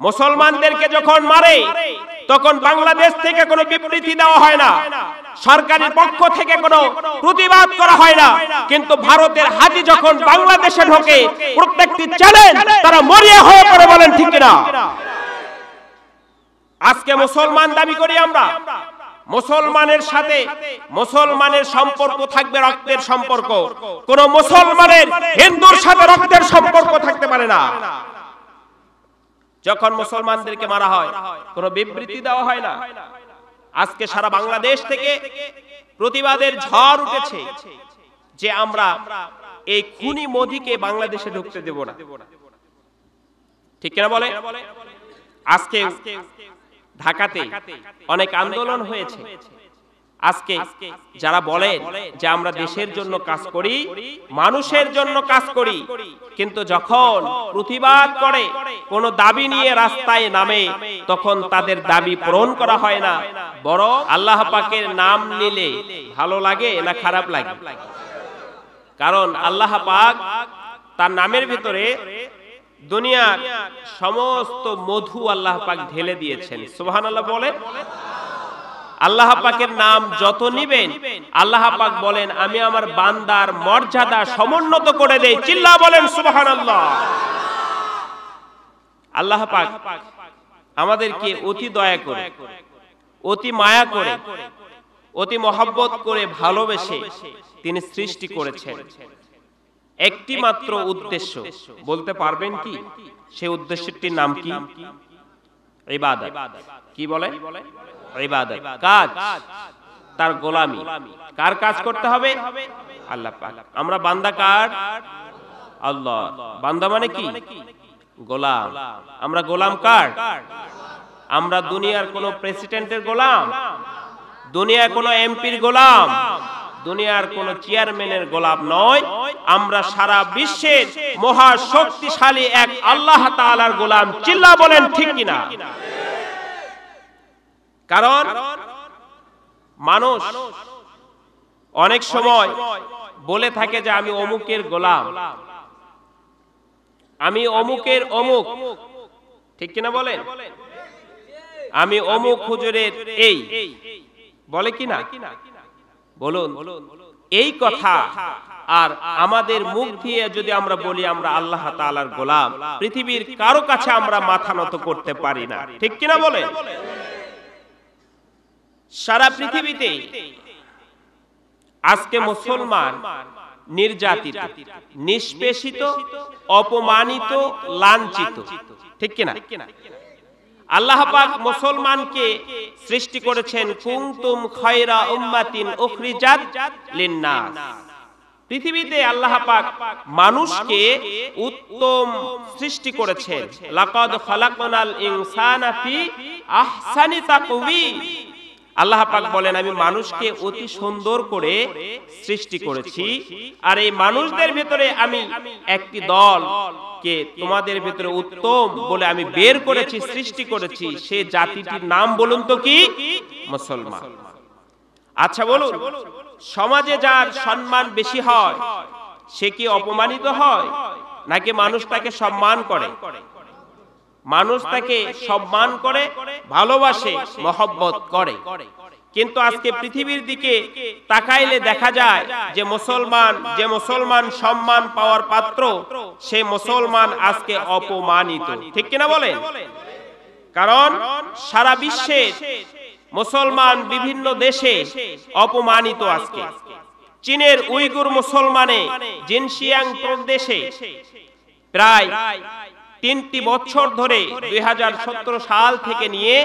মুসলমানদেরকে যখন মারে তখন বাংলাদেশ থেকে কোনো বিবৃতি দেওয়া হয় না, সরকারের পক্ষ থেকে কোনো প্রতিবাদ করা হয় না। কিন্তু ভারতের হাজি যখন বাংলাদেশে ঢোকে প্রত্যেকটি চ্যালেঞ্জ তারা মরিয়া হয়ে পড়ে, বলেন ঠিক কিনা? আজকে মুসলমান দাবি করি আমরা, মুসলমানের সাথে মুসলমানের সম্পর্ক থাকবে রক্তের সম্পর্ক, কোন মুসলমানের হিন্দুর সাথে রক্তের সম্পর্ক থাকতে পারে না। যখন মুসলমানদেরকে মারা হয় কোন বিবৃতি দেওয়া হয় না। আজকে সারা বাংলাদেশ থেকে প্রতিবাদের ঝড় উঠেছে যে আমরা এই খুনি মোদিকে বাংলাদেশে ঢুকতে দেব না, ঠিক কিনা বলে? আজকে ঢাকাতে অনেক আন্দোলন হয়েছে। আজকে যারা বলেন যে আমরা দেশের জন্য কাজ করি, মানুষের জন্য কাজ করি, কিন্তু যখন প্রতিবাদ করে কোন দাবি নিয়ে রাস্তায় নামে তখন তাদের দাবি পূরণ করা হয় না, বরং আল্লাহ পাকের নাম নিলে ভালো লাগে না খারাপ লাগে? কারণ আল্লাহ পাক তার নামের ভিতরে দুনিয়ার সমস্ত মধু আল্লাহ পাক ঢেলে দিয়েছেন। সুবহানাল্লাহ বলেন। আল্লাহ পাকের নাম যত নিবেন আল্লাহ পাক বলেন আমি আমার বান্দার মর্যাদা সমুন্নত করে দেই। চিল্লা বলেন সুবহানাল্লাহ। আল্লাহ পাক আমাদেরকে অতি দয়া করে, অতি মায়া করে, অতি মহব্বত করে ভালোবেসে তিনি সৃষ্টি করেছেন। একটি মাত্র উদ্দেশ্য, বলতে পারবেন কি সেই উদ্দেশ্যটির নাম কি? ইবাদত। কি বলে? ইবাদত। কাজ, তার গোলামি। কার কাজ করতে হবে? আল্লাহ পাক। আমরা বান্দা কার? আল্লাহ। বান্দা মানে কি? গোলাম। আমরা গোলাম কার? আমরা দুনিয়ার কোন প্রেসিডেন্টের গোলাম, দুনিয়ার কোন এমপির গোলাম, দুনিয়ার কোন চেয়ারম্যানের গোলাম নয়। আমরা সারা বিশ্বের মহা শক্তিশালী এক আল্লাহ তাআলার গোলাম। চিল্লা বলেন ঠিক কিনা? কারণ মানুষ অনেক সময় বলে থাকে যে আমি অমুকের গোলাম, আমি অমুকের অমুক, ঠিক কিনা বলেন? আমি অমুক হুজুরের এই, বলে কিনা? বলুন, এই কথা আর আমাদের মুখ দিয়ে যদি আমরা বলি আমরা আল্লাহ তাআলার গোলাম, পৃথিবীর কারো কাছে আমরা মাথা নত করতে পারি না, ঠিক কিনা বলেন? সারা পৃথিবীতে আজকে মুসলমান নির্যাতিত, নিষ্পেষিত, অপমানিত, লাঞ্ছিত, ঠিক কিনা? আল্লাহ পাক মুসলমানকে সৃষ্টি করেছেন কুনতুম খায়রা উম্মাতিন উখরিজাত লিন-নাস। পৃথিবীতে আল্লাহ পাক মানুষকে উত্তম সৃষ্টি করেছেন। লাকাদ খালাকনাল ইনসানা ফি আহসানি তাকওয়িম। আল্লাহ পাক বলেন আমি মানুষকে অতি সুন্দর করে সৃষ্টি করেছি, আর এই মানুষদের ভিতরে আমি একটি দল কে তোমাদের ভিতরে উত্তম বলে আমি বের করেছি, সৃষ্টি করেছি। সেই জাতিটির নাম বলুন তো কি? মুসলমান। আচ্ছা বলুন, সমাজে যার সম্মান বেশি হয় সে কি অপমানিত হয় নাকি মানুষ তাকে সম্মান করে? মানুষ তাকে সম্মান করে, ভালোবাসে, মহব্বত করে। কিন্তু আজকে পৃথিবীর দিকে তাকাইলে দেখা যায় যে মুসলমান সম্মান পাওয়ার পাত্র, সে মুসলমান আজকে অপমানিত, ঠিক কিনা বলেন? কারণ সারা বিশ্বে মুসলমান বিভিন্ন দেশে অপমানিত। আজকে চীনের উইগুর মুসলমানে জিনজিয়াং প্রদেশে প্রায় 3টি বছর ধরে 2017 সাল থেকে নিয়ে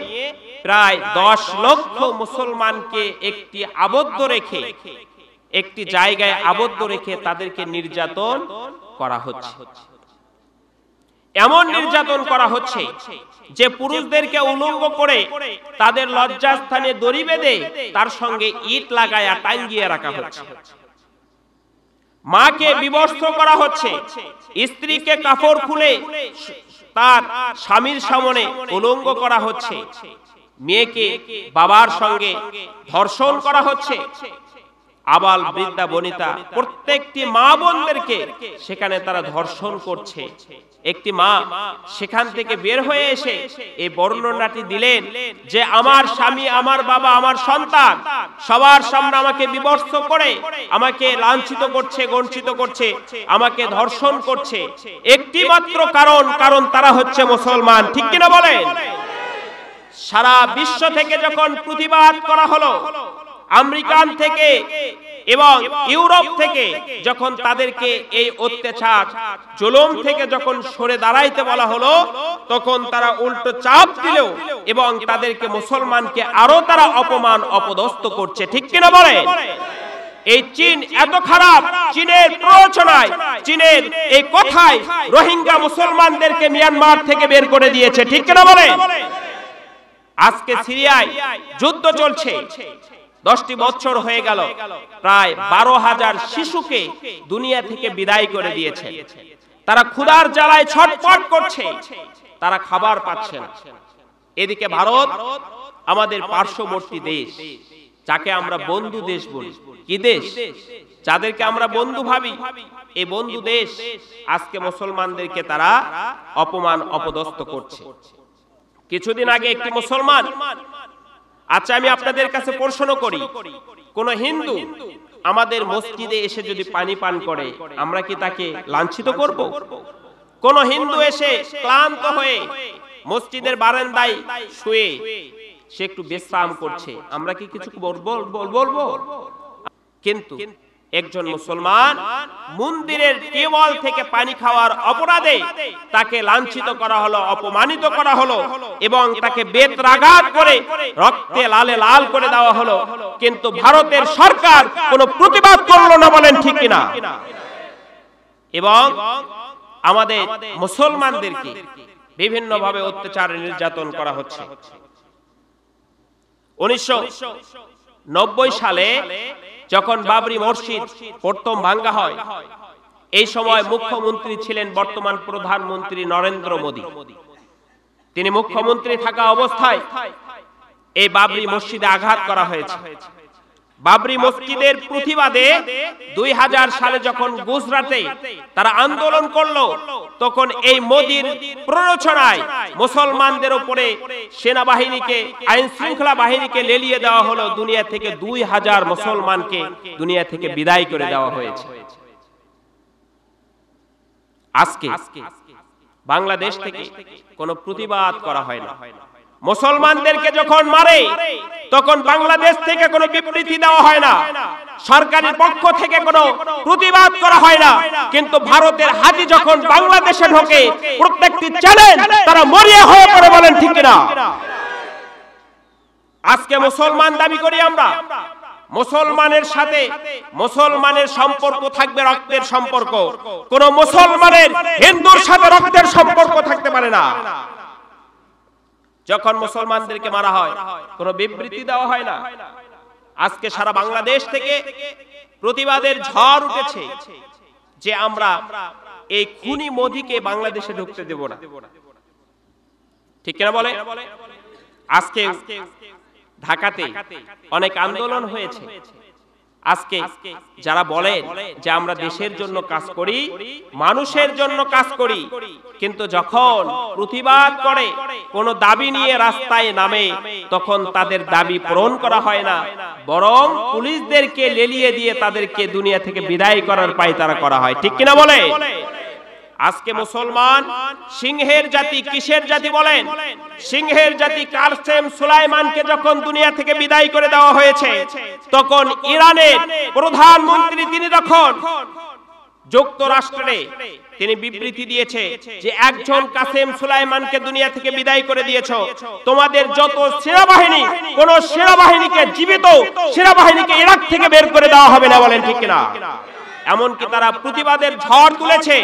প্রায় 10 লক্ষ মুসলমানকে একটি আবদ্ধ রেখে, একটি জায়গায় আবদ্ধ রেখে তাদেরকে নির্যাতন করা হচ্ছে। এমন নির্যাতন করা হচ্ছে যে পুরুষদেরকে উলঙ্গ করে তাদের লজ্জাস্থানে দড়ি বেঁধে তার সঙ্গে ইট লাগায়া টাঙ্গিয়ে রাখা হচ্ছে। মাকে বিবস্ত্র করা হচ্ছে, স্ত্রীকে কাপড় খুলে তার স্বামীর সামনে উলঙ্গ করা হচ্ছে, মেয়েকে বাবার সঙ্গে ধর্ষণ করা হচ্ছে। আবাল বৃদ্ধা বনিতা প্রত্যেকটি মা বোনদেরকে সেখানে তারা ধর্ষণ করছে। একটি মা সেখান থেকে বের হয়ে এসে এই বর্ণনাটি দিলেন যে আমার স্বামী, আমার বাবা, আমার সন্তান সবার সামনে আমাকে বিভৎস করে আমাকে লাঞ্ছিত করছে, গঞ্চিত করছে, আমাকে ধর্ষণ করছে, একটি মাত্র কারণ তারা হচ্ছে মুসলমান। ঠিক কিনা বলেন? সারা বিশ্ব থেকে যখন প্রতিবাদ করা হলো, আমেরিকান থেকে এবং ইউরোপ থেকে যখন তাদেরকে এই অত্যাচার জুলুম থেকে যখন সরে দাঁড়াইতে বলা হলো, তখন তারা উল্টো চাপ দিল এবং তাদেরকে মুসলমানকে আরো তারা অপমান অপদস্থ করছে। ঠিক কিনা বলে? এই চীন এত খারাপ, চীনের প্ররোচনায়, চীনের এই কথায় রোহিঙ্গা মুসলমানদেরকে মিয়ানমার থেকে বের করে দিয়েছে। ঠিক কিনা বলে? আজকে সিরিয়ায় যুদ্ধ চলছে, 10টি বছর হয়ে গেল, প্রায় 12,000 শিশুকে দুনিয়া থেকে বিদায় করে দিয়েছে। তারা ক্ষুধার জ্বালায় ছটফট করছে, তারা খাবার পাচ্ছে না। এদিকে ভারত আমাদের পার্শ্ববর্তী দেশ, যাকে আমরা বন্ধু দেশ বলি। কি দেশ? যাদেরকে আমরা বন্ধু ভাবি, এই বন্ধু দেশ আজকে মুসলমানদেরকে তারা অপমান অপদস্থ করছে। কিছুদিন আগে একটি মুসলমান, আচ্ছা আমি আপনাদের কাছে প্রশ্ন করি, কোন হিন্দু আমাদের মসজিদে এসে যদি পানি পান করে, আমরা কি তাকে লাঞ্ছিত করব? কোন হিন্দু এসে ক্লান্ত হয়ে মসজিদের বারান্দায় শুয়ে সে একটু বিশ্রাম করছে, আমরা কি কিছু বলবো? কিন্তু একজন মুসলমান মন্দিরের টেবল থেকে পানি খাওয়ার অপরাধে তাকে লাঞ্ছিত করা হলো, অপমানিত করা হলো এবং তাকে বেত্রাঘাত করে রক্তে লালে লাল করে দেওয়া হলো, কিন্তু ভারতের সরকার কোনো প্রতিবাদ করলো না। বলেন ঠিক কিনা? এবং আমাদের মুসলমানদেরকে বিভিন্নভাবে অত্যাচার নির্যাতন করা হচ্ছে। 1990 সালে যখন বাবরি মসজিদ প্রথম ভাঙ্গা হয়, এই সময় মুখ্যমন্ত্রী ছিলেন বর্তমান প্রধানমন্ত্রী নরেন্দ্র মোদী। তিনি মুখ্যমন্ত্রী থাকা অবস্থায় এই বাবরি মসজিদে আঘাত করা হয়েছে। বাবরি মসজিদের প্রতিবাদে 2000 সালে যখন গুজরাটে তারা আন্দোলন করলো, তখন এই মোদির প্ররোচনায় মুসলমানদের উপরে সেনাবাহিনীকে, আইন শৃঙ্খলা বাহিনীকে লেলিয়ে দেওয়া হলো। দুনিয়া থেকে 2000 মুসলমানকে দুনিয়া থেকে বিদায় করে দেওয়া হয়েছে। আজকে বাংলাদেশ থেকে কোনো প্রতিবাদ করা হয় না। মুসলমানদেরকে যখন মারে তখন বাংলাদেশ থেকে কোনো বিবৃতি দেওয়া হয় না, সরকারের পক্ষ থেকে কোনো প্রতিবাদ করা হয় না। কিন্তু ভারতের হাতি যখন বাংলাদেশে ঢোকে, প্রত্যেকটি চ্যালেঞ্জ তারা মরিয়া হয়ে পড়ে। বলেন ঠিক কিনা? আজকে মুসলমান দাবি করি আমরা, মুসলমানের সাথে মুসলমানের সম্পর্ক থাকবে রক্তের সম্পর্ক, কোন মুসলমানের হিন্দুর সাথে রক্তের সম্পর্ক থাকতে পারে না। যখন মুসলমানদেরকে মারা হয় কোনো বিবৃতি দেওয়া হয় না। আজকে সারা বাংলাদেশ থেকে প্রতিবাদের ঝড় উঠেছে যে আমরা এই খুনি মোদিকে বাংলাদেশে ঢুকতে দেব না। ঠিক কিনা বলে? আজকে ঢাকাতে অনেক আন্দোলন হয়েছে। আজকে যারা বলেন যে আমরা দেশের জন্য কাজ করি, মানুষের জন্য কাজ করি, কিন্তু যখন প্রতিবাদ করে, কোনো দাবি নিয়ে রাস্তায় নামে, তখন তাদের দাবি পূরণ করা হয় না, বরং পুলিশদেরকে লেলিয়ে দিয়ে তাদেরকে দুনিয়া থেকে বিদায় করার পায়তারা করা হয়। ঠিক কিনা বলে? আজকে মুসলমান সিংহের জাতি, কিসের জাতি বলেন? সিংহের জাতি কাসেম সুলাইমানকে যখন দুনিয়া থেকে বিদায় করে দেওয়া হয়েছে, তখন ইরানের প্রধানমন্ত্রী তিনি যখন যুক্তরাষ্ট্রে তিনি বিবৃতি দিয়েছে যে একজন কাসেম সুলাইমানকে দুনিয়া থেকে বিদায় করে দিয়েছো, তোমাদের যত সেনাবাহিনী, কোন সেনাবাহিনীকে, জীবিত সেনাবাহিনীকে ইরাক থেকে বের করে দেওয়া হবে না। বলেন ঠিক কিনা? এমনকি তারা প্রতিবাদের ঝড় তুলেছে।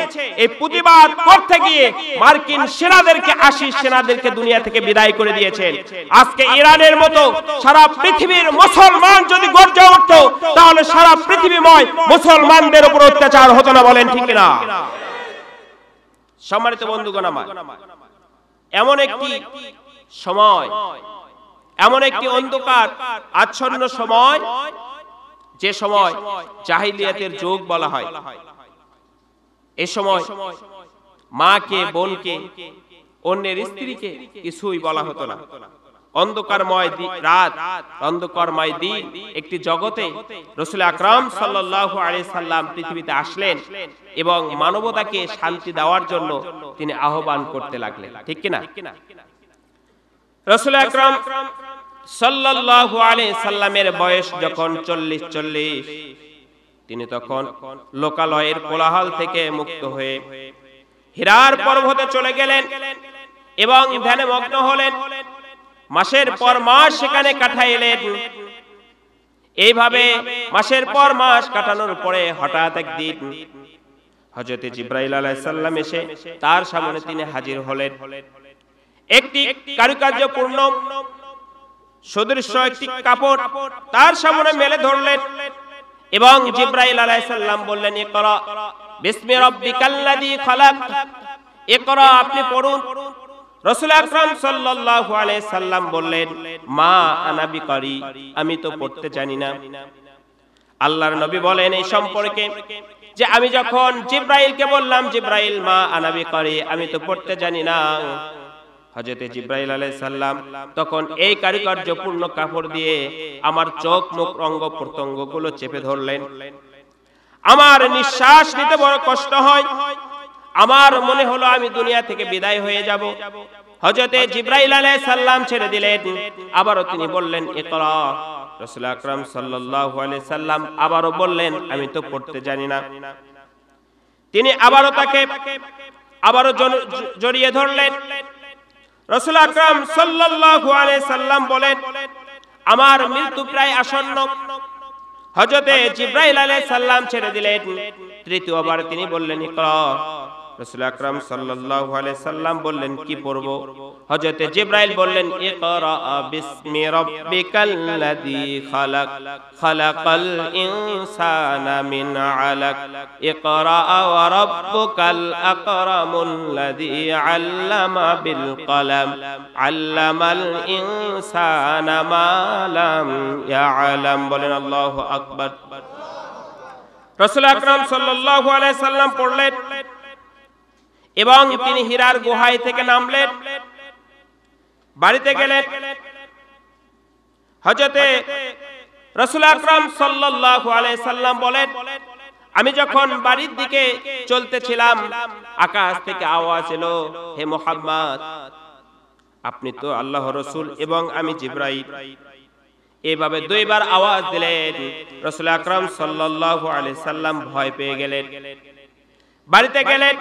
এই প্রতিবাদ করতে গিয়ে মার্কিন সেনাদেরকে, 80 সেনাদেরকে দুনিয়া থেকে বিদায় করে দিয়েছেন। আজকে ইরানের মতো সারা পৃথিবীর মুসলমান যদি গর্জে উঠতো, তাহলে সারা পৃথিবীময় মুসলমানদের উপর অত্যাচার হতো না। বলেন ঠিক কিনা? সম্মানিত বন্ধুগণ আমার, এমন একটি সময়, এমন একটি অন্ধকার আচ্ছন্ন সময় যে সময় জাহিলিয়াতের যুগ বলা হয়, এই সময় মাকে, বোনকে, অন্যের স্ত্রীকে কিছুই বলা হতো না। অন্ধকারময় রাত, অন্ধকারময় দিন, একটি জগতে রাসূল আকরাম সাল্লাল্লাহু আলাইহি সাল্লাম পৃথিবীতে আসলেন এবং মানবতাকে শান্তি দেওয়ার জন্য তিনি আহ্বান করতে লাগলেন, ঠিক কি না? রাসূল আকরাম সাল্লাল্লাহু আলাইহি সাল্লামের বয়স যখন 40, তিনি তখন লোকালয়ের কোলাহল থেকে মুক্ত হয়ে হিরার পর্বতে চলে গেলেন এবং ধ্যানে মগ্ন হলেন। মাসের পর মাস সেখানে কাটাইলেন। এইভাবে মাসের পর মাস কাটানোর পরে হঠাৎ একদিন হযরত জিবরাইল আলাইহিস সালাম এসে তার সামনে তিনি হাজির হলেন। একটি কারুকার্যপূর্ণ সদৃশ্য একটি কাপড় তার সামনে মেলে ধরলেন এবং জিবরাইল আলাইহিস সালাম বললেন, ইকরা বিসমি রাব্বিকাল্লাযী খালাক, ইকরা, আপনি পড়ুন। রাসূল আকরাম সাল্লাল্লাহু আলাইহি সাল্লাম বললেন, মা আনা বিকারি, আমি তো পড়তে জানি না। আল্লাহর নবী বলেন এই সম্পর্কে যে আমি যখন জিবরাইলকে বললাম, জিবরাইল মা আনা বিকারি, আমি তো পড়তে জানি না, হযরত জিবরাইল আলাইহিস সালাম তখন এই কারুকার্যপূর্ণ কাপড় দিয়ে আমার চোখ, মুখ, অঙ্গ প্রত্যঙ্গগুলো চেপে ধরলেন। আমার নিঃশ্বাস নিতে বড় কষ্ট হয়, আমার মনে হলো আমি দুনিয়া থেকে বিদায় হয়ে যাব। হযরত জিবরাইল আলাইহিস সালাম ছেড়ে দিলেন। আবারও তিনি বললেন, ইকরা। রাসূল আকরাম সাল্লাল্লাহু আলাইহি সাল্লাম আবারও বললেন, আমি তো পড়তে জানি না। তিনি আবারও তাকে জড়িয়ে ধরলেন। রাসূল আকরাম সাল্লাল্লাহু আলাইহি সাল্লাম বলেন, আমার মৃত্যু প্রায় আসন্ন। হযরত জিবরাইল আলাইহিস সালাম ছেড়ে দিলেন। তৃতীয়বার তিনি বললেন, ইকরা। রাসূল আকরাম সাল্লাল্লাহু আলাইহি সাল্লাম বললেন, কি পড়ব? হযরত জিবরাইল বললেন, ইকরা বিসমি রাব্বিকাল্লাযী খালাক, খালাকাল ইনসানা মিন আলাক, ইকরা ওয়া রাব্বুকাল আকরামুল্লাযী আল্লামা বিল কলম, আল্লামাল ইনসানা মা লাম ইয়ালাম। বলেন আল্লাহু আকবার। রাসূল আকরাম সাল্লাল্লাহু আলাইহি সাল্লাম পড়লেন এবং তিনি হীরার গুহায় থেকে নামলেন, বাড়িতে গেলেন। হযরত রাসূল আকরাম সাল্লাল্লাহু আলাইহি সাল্লাম বলেন, আমি যখন বাড়ির দিকে চলতেছিলাম, আকাশ থেকে আওয়াজ এলো, হে মুহাম্মদ, আপনি তো আল্লাহর রাসূল এবং আমি জিবরাইল। এইভাবে দুইবার আওয়াজ দিলেন। রাসূল আকরাম সাল্লাল্লাহু আলাইহি সাল্লাম ভয় পেয়ে গেলেন। বাড়িতে গেলেন,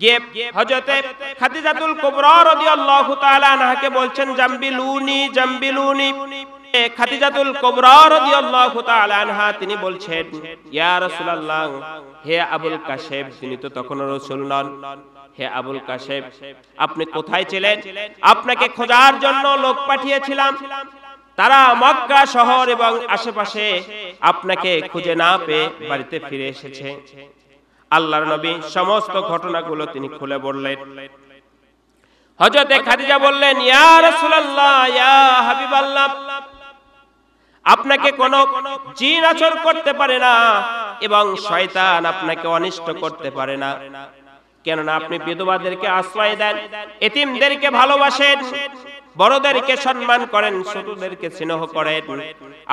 গিয়ে হযরত খাদিজাতুল কুবরা রাদিয়াল্লাহু তাআলা আনহাকে বলছেন, জাম্বিলুনি, জাম্বিলুনি। খাদিজাতুল কুবরা রাদিয়াল্লাহু তাআলা আনহা তিনি বলছেন, ইয়া রাসূলুল্লাহ, হে আবুল কাশেম, তিনি তো তখন রাসূল নন। হে আবুল কাশেম, আপনি কোথায় ছিলেন? আপনাকে খোঁজার জন্য লোক পাঠিয়েছিলাম, তারা মক্কা শহর এবং আশেপাশে আপনাকে খুঁজে না পেয়ে বাড়িতে ফিরে এসেছে। আল্লাহর নবী সমস্ত ঘটনাগুলো তিনি খুলে বললেন। হযরত খাদিজা বললেন, ইয়া রাসূলুল্লাহ, ইয়া হাবিবাল্লাহ, আপনাকে কোনো জিন আছর করতে পারে না এবং শয়তান আপনাকে অনিষ্ট করতে পারে না, কেননা আপনি বিধবাদেরকে আশ্রয় দেন, এতিমদেরকে ভালোবাসেন, বড়দেরকে সম্মান করেন, ছোটদেরকে স্নেহ করেন।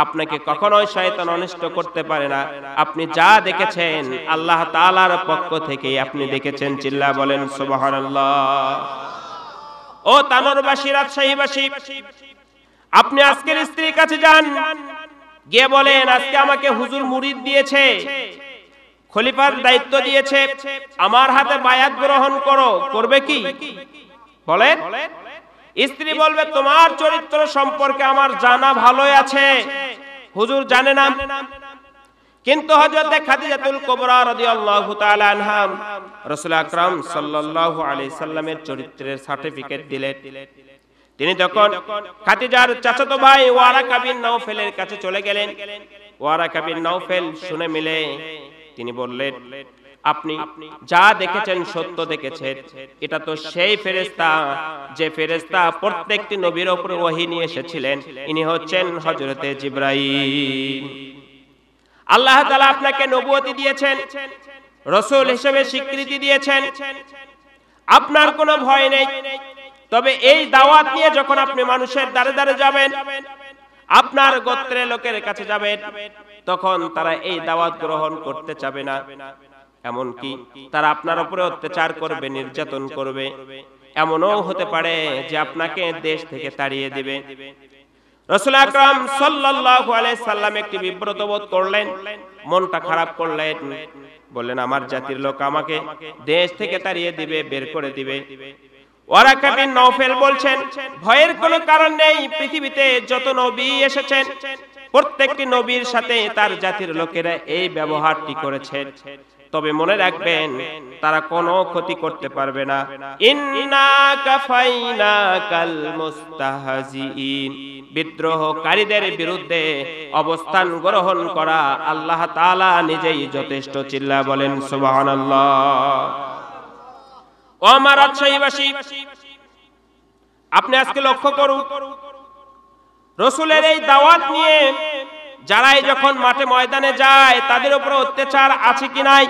আপনাকে কখনোই শয়তান অনিষ্ট করতে পারে না। আপনি যা দেখেছেন আল্লাহ তাআলার পক্ষ থেকে আপনি দেখেছেন। চিল্লা বলেন সুবহানাল্লাহ। ও তানোরবাসী, রাজশাহীবাসী, আপনি আজকের স্ত্রীর কাছে যান, গিয়ে বলেন, আজকে আমাকে হুজুর মুরিদ দিয়েছে, খলিফার দায়িত্ব দিয়েছে, আমার হাতে বায়াত গ্রহণ করো। করবে কি? বলেন। স্ত্রী বলবে, তোমার চরিত্র সম্পর্কে আমার জানা ভালোই আছে, হুজুর জানে না। কিন্তু হযরত খাদিজাতুল কুবরা রাদিয়াল্লাহু তাআলা আনহা রাসূল আকরাম সাল্লাল্লাহু আলাইহি সাল্লামের চরিত্রের সার্টিফিকেট দিলেন। তিনি তখন খাদিজার চাচাতো ভাই ওয়ারাকা বিন নাওফেলের কাছে চলে গেলেন। ওয়ারাকা বিন নাওফেল শুনে মিলে তিনি বললেন, আপনি যা দেখেছেন সত্য দেখেছেন। এটা তো সেই ফেরেশতা যে ফেরেশতা প্রত্যেকটি নবীর উপরে ওহী নিয়ে এসেছিলেন, ইনি হচ্ছেন হযরতে জিবরাইল। আল্লাহ তাআলা আপনাকে নবুয়তি দিয়েছেন, রাসূল হিসেবে স্বীকৃতি দিয়েছেন, আপনার কোনো ভয় নেই। তবে এই দাওয়াত নিয়ে যখন আপনি মানুষের দ্বারে দ্বারে যাবেন, আপনার গোত্রের লোকের কাছে যাবেন, তখন তারা এই দাওয়াত গ্রহণ করতে চাবে না। এমনকি তারা আপনার উপরে অত্যাচার করবে, নির্যাতন করবে। এমনও হতে পারে যে আপনাকে দেশ থেকে তাড়িয়ে দিবে। রাসূল আকরাম সাল্লাল্লাহু আলাইহি সাল্লাম একটি বিব্রত বোধ করলেন, মনটা খারাপ করলেন, বললেন আমার জাতির লোক আমাকে দেশ থেকে তাড়িয়ে দিবে, বের করে দিবে। ওয়ারাকা বিন নওফেল বলছেন, ভয়ের কোনো কারণ নেই। পৃথিবীতে যত নবী এসেছেন প্রত্যেকটি নবীর সাথে তার জাতির লোকেরা এই ব্যবহারটি করেছেন। তবে মনে রাখবেন তারা কোনো ক্ষতি করতে পারবে না। ইন্না কাফাইনাকাল মুস্তাহজিইন, বিদ্রোহকারীদের বিরুদ্ধে অবস্থান গ্রহণ করা আল্লাহ তাআলা নিজেই যথেষ্ট। চিল্লা বলেন সুবহানাল্লাহ। ও আমার রাজশাহীবাসী, আপনি আজকে লক্ষ্য করুন, রাসূলের এই দাওয়াত নিয়ে যারাই যখন মাঠে ময়দানে যায় তাদের উপর অত্যাচার আছে কি নাই?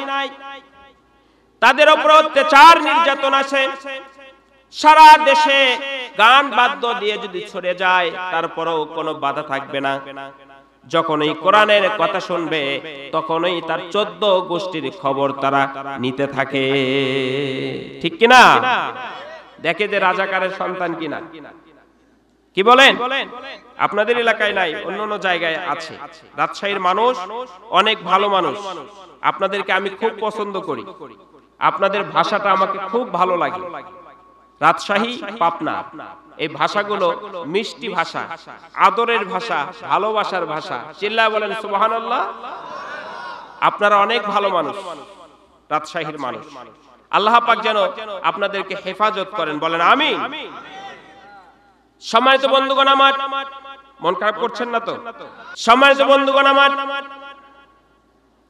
তাদের উপর অত্যাচার নির্যাতন আছে। সারা দেশে গান বাদ্য দিয়ে যদি ছড়ে যায় তারপরেও কোনো বাধা থাকবে না। যখনই কোরআনের কথা শুনবে তখনই তার 14 গোষ্ঠীর খবর তারা নিতে থাকে। ঠিক কিনা? দেখে যে রাজাকারের সন্তান কিনা। কি বলেন? আপনাদের এলাকায় নাই, অন্য অন্য জায়গায় আছে। রাজশাহীর মানুষ অনেক ভালো মানুষ, আপনাদেরকে আমি খুব পছন্দ করি, আপনাদের ভাষাটা আমাকে খুব ভালো লাগে। রাজশাহী, পাবনা, এই ভাষাগুলো মিষ্টি ভাষা, আদরের ভাষা, ভালোবাসার ভাষা। চিল্লায় বলেন সুবহানাল্লাহ। আপনারা অনেক ভালো মানুষ, রাজশাহীর মানুষ। আল্লাহ পাক যেন আপনাদেরকে হেফাজত করেন, বলেন আমিন। সম্মানিত বন্ধুগণ আমার, মন খারাপ করছেন না তো? সম্মানিত বন্ধুগণ আমার,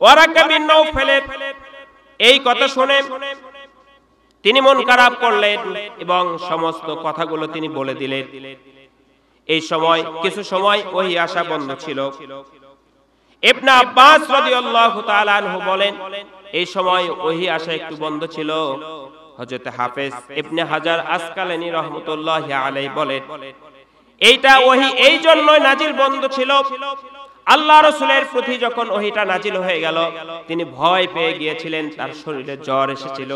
ওয়ারাকা বিন নওফেলের এই কথা শুনে তিনি মন খারাপ করলেন এবং সমস্ত কথাগুলো তিনি বলে দিলেন। এই সময় কিছু সময় ওহী আসা বন্ধ ছিল। ইবনে আব্বাস রাদিয়াল্লাহু তাআলা আনহু বলেন, এই সময় ওহী আসা একটু বন্ধ ছিল। হযরত হাফেজ ইবনে হাজার আসকালানী রাহমাতুল্লাহি আলাইহি বলেন, এইটা ওহী এই জন্যই নাজিল বন্ধ ছিল, আল্লাহ রাসূলের প্রতি যখন ওহীটা নাজিল হয়ে গেল তিনি ভয় পেয়ে গিয়েছিলেন, তার শরীরে জ্বর এসেছিল।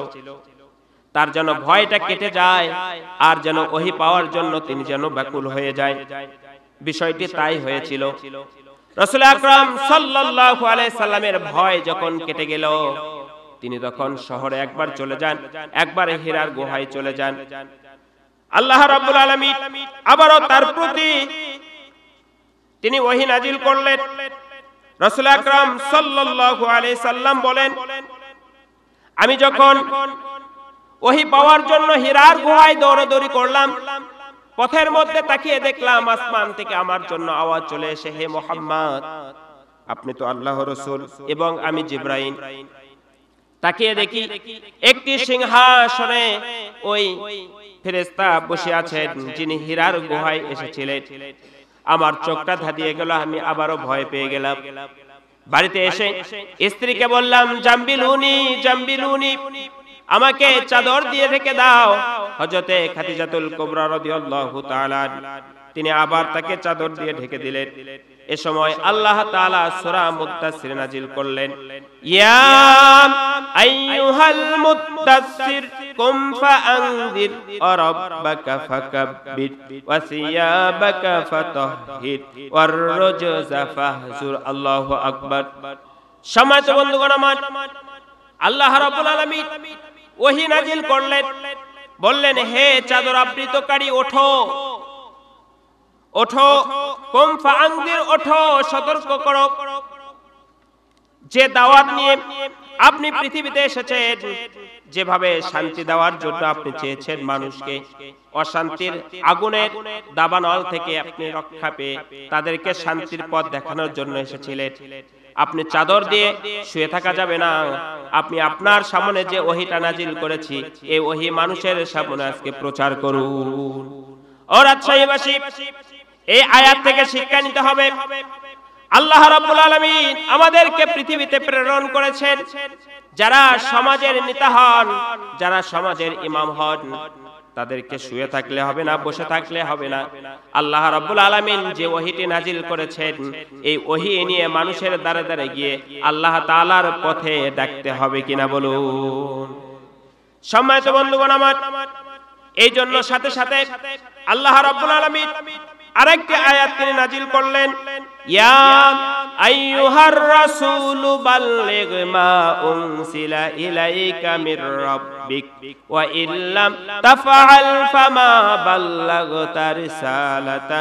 তার যেন ভয়টা কেটে যায় আর যেন ওহী পাওয়ার জন্য তিনি যেন ব্যাকুল হয়ে যায়। বিষয়টি তাই হয়েছিল। রাসূল আকরাম সাল্লাল্লাহু আলাইহি সাল্লামের ভয় যখন কেটে গেল তিনি তখন শহরে একবার চলে যান, একবার হীরার গুহায় চলে যান। আল্লাহ রাব্বুল আলামিন আবারও তার প্রতি তিনি ওহী নাজিল করলেন। রাসূল আকরাম সাল্লাল্লাহু আলাইহি সাল্লাম বলেন, আমি যখন ওহী পাওয়ার জন্য হীরার গুহায় দৌড়াদৌড়ি করলাম, পথের মধ্যে তাকিয়ে দেখলাম আসমান থেকে আমার জন্য আওয়াজ চলে এসে, হে মুহাম্মদ, আপনি তো আল্লাহর রাসূল এবং আমি জিবরাইল। তাকিয়ে দেখি একটি সিংহাসনে ওই ফেরেশতা বসে আছেন যিনি হীরার গুহায় এসেছিলেন। আমার চোখটা ধাঁধিয়ে গেল, আমি আবারও ভয় পেয়ে গেলাম। বাড়িতে এসে স্ত্রীকে বললাম, জাম্বিলুনি জাম্বিলুনি, আমাকে চাদর দিয়ে ঢেকে দাও। হযরতে খাদিজাতুল কুবরা রাদিয়াল্লাহু তাআলা তিনি আবার তাকে চাদর দিয়ে ঢেকে দিলেন। এ সময় আল্লাহ তাআলা সূরা মুদ্দাসসির নাজিল করলেন, ইয়া আইয়ুহাল মুদ্দাসসির কুম ফাআনযির রাব্বাকা ফাকাব্বির ওয়া সিয়াবাকা ফাতাহহির ওয়ার রুজজা ফাহজুর। আল্লাহু আকবার। সম্মানিত বন্ধুগণ আমার, আল্লাহ রাব্বুল আলামিন ওহী নাজিল করলেন, বললেন, হে চাদর আবৃতকারী, ওঠো ওঠো, কুম ফাআনযির, ওঠো, সতর্ক করো। যে দাওয়াত নিয়ে আপনি পৃথিবীতে এসেছেন, যেভাবে শান্তি দেওয়ার জন্য আপনি চেয়েছেন মানুষকে, অশান্তির আগুনের দাবানল থেকে আপনি রক্ষা পেয়ে তাদেরকে শান্তির পথ দেখানোর জন্য এসেছিলেন। আপনি চাদর দিয়ে শুয়ে থাকা যাবে না। আপনি আপনার সামনে যে ওহীটা নাজিল করেছি এই ওহী মানুষের সামনে আজকে প্রচার করুন। ও রাজশাহীবাসী, এই আয়াত থেকে শিক্ষা নিতে হবে, আল্লাহ রাব্বুল আলামিন আমাদেরকে পৃথিবীতে প্রেরণ করেছেন যারা সমাজের নেতা হন, যারা সমাজের ইমাম হন, তাদেরকে শুয়ে থাকলে হবে না, বসে থাকলে হবে না। আল্লাহ রাব্বুল আলামিন যে ওহীটি নাজিল করেছেন এই ওহী নিয়ে মানুষের দ্বারে দ্বারে গিয়ে আল্লাহ তাআলার পথে ডাকতে হবে কিনা বলুন। সম্মানিত বন্ধুগণ আমার, এই জন্য সাথে সাথে আল্লাহ রাব্বুল আলামিন আরেকটি আয়াত তিনি নাজিল করলেন, ইয়া আইয়ুহার রাসূলু বাল্লিগ মা উনসিলা ইলাইকা মির রাব্বিক ওয়া ইল্লাম তাফআল ফামা বাল্লাগতা রিসালাতা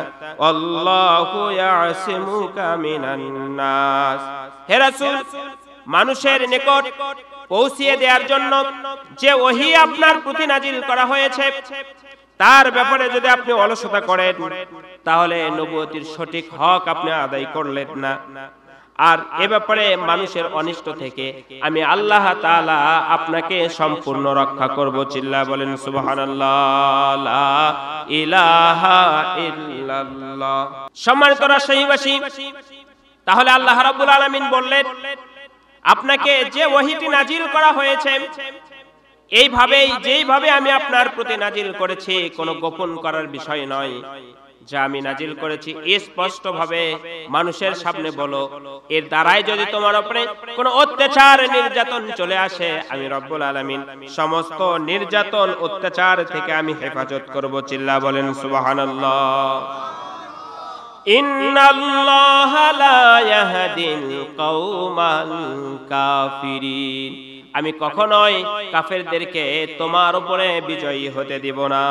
আল্লাহু ইয়াসিমুকা মিনান নাস। হে রাসূল, মানুষের নিকট পৌঁছিয়ে দেওয়ার জন্য যে ওহী আপনার প্রতি নাজিল করা হয়েছে তার ব্যাপারে যদি আপনি অলসতা করেন তাহলে নবুয়তির সঠিক হক আপনি আদায় করলেন না। আর এ ব্যাপারে মানুষের অনিষ্ট থেকে আমি আল্লাহ তাআলা আপনাকে সম্পূর্ণ রক্ষা করব। চিল্লা বলেন সুবহানাল্লাহ, লা ইলাহা ইল্লাল্লাহ। সম্মানিত রাজশাহীবাসী, তাহলে আল্লাহ রাব্বুল আলামিন বললেন আপনাকে যে ওহীটি নাজিল করা হয়েছে এইভাবেই, যেইভাবে আমি আপনার প্রতি নাজিল করেছি, কোনো গোপন করার বিষয় নয়, যা আমি নাজিল করেছি স্পষ্টভাবে মানুষের সামনে বলো। এর দ্বারাই যদি তোমার উপরে কোনো অত্যাচার নির্যাতন চলে আসে আমি রব্বুল আলামিন সমস্ত নির্যাতন অত্যাচার থেকে আমি হেফাজত করব। চিল্লা বলেন সুবহানাল্লাহ। ইন্নাল্লাহা লা ইয়াহদিল কওমাল কাফিরিন, আমি কখনোই কাফেরদেরকে তোমার উপরে বিজয়ী হতে দিব না।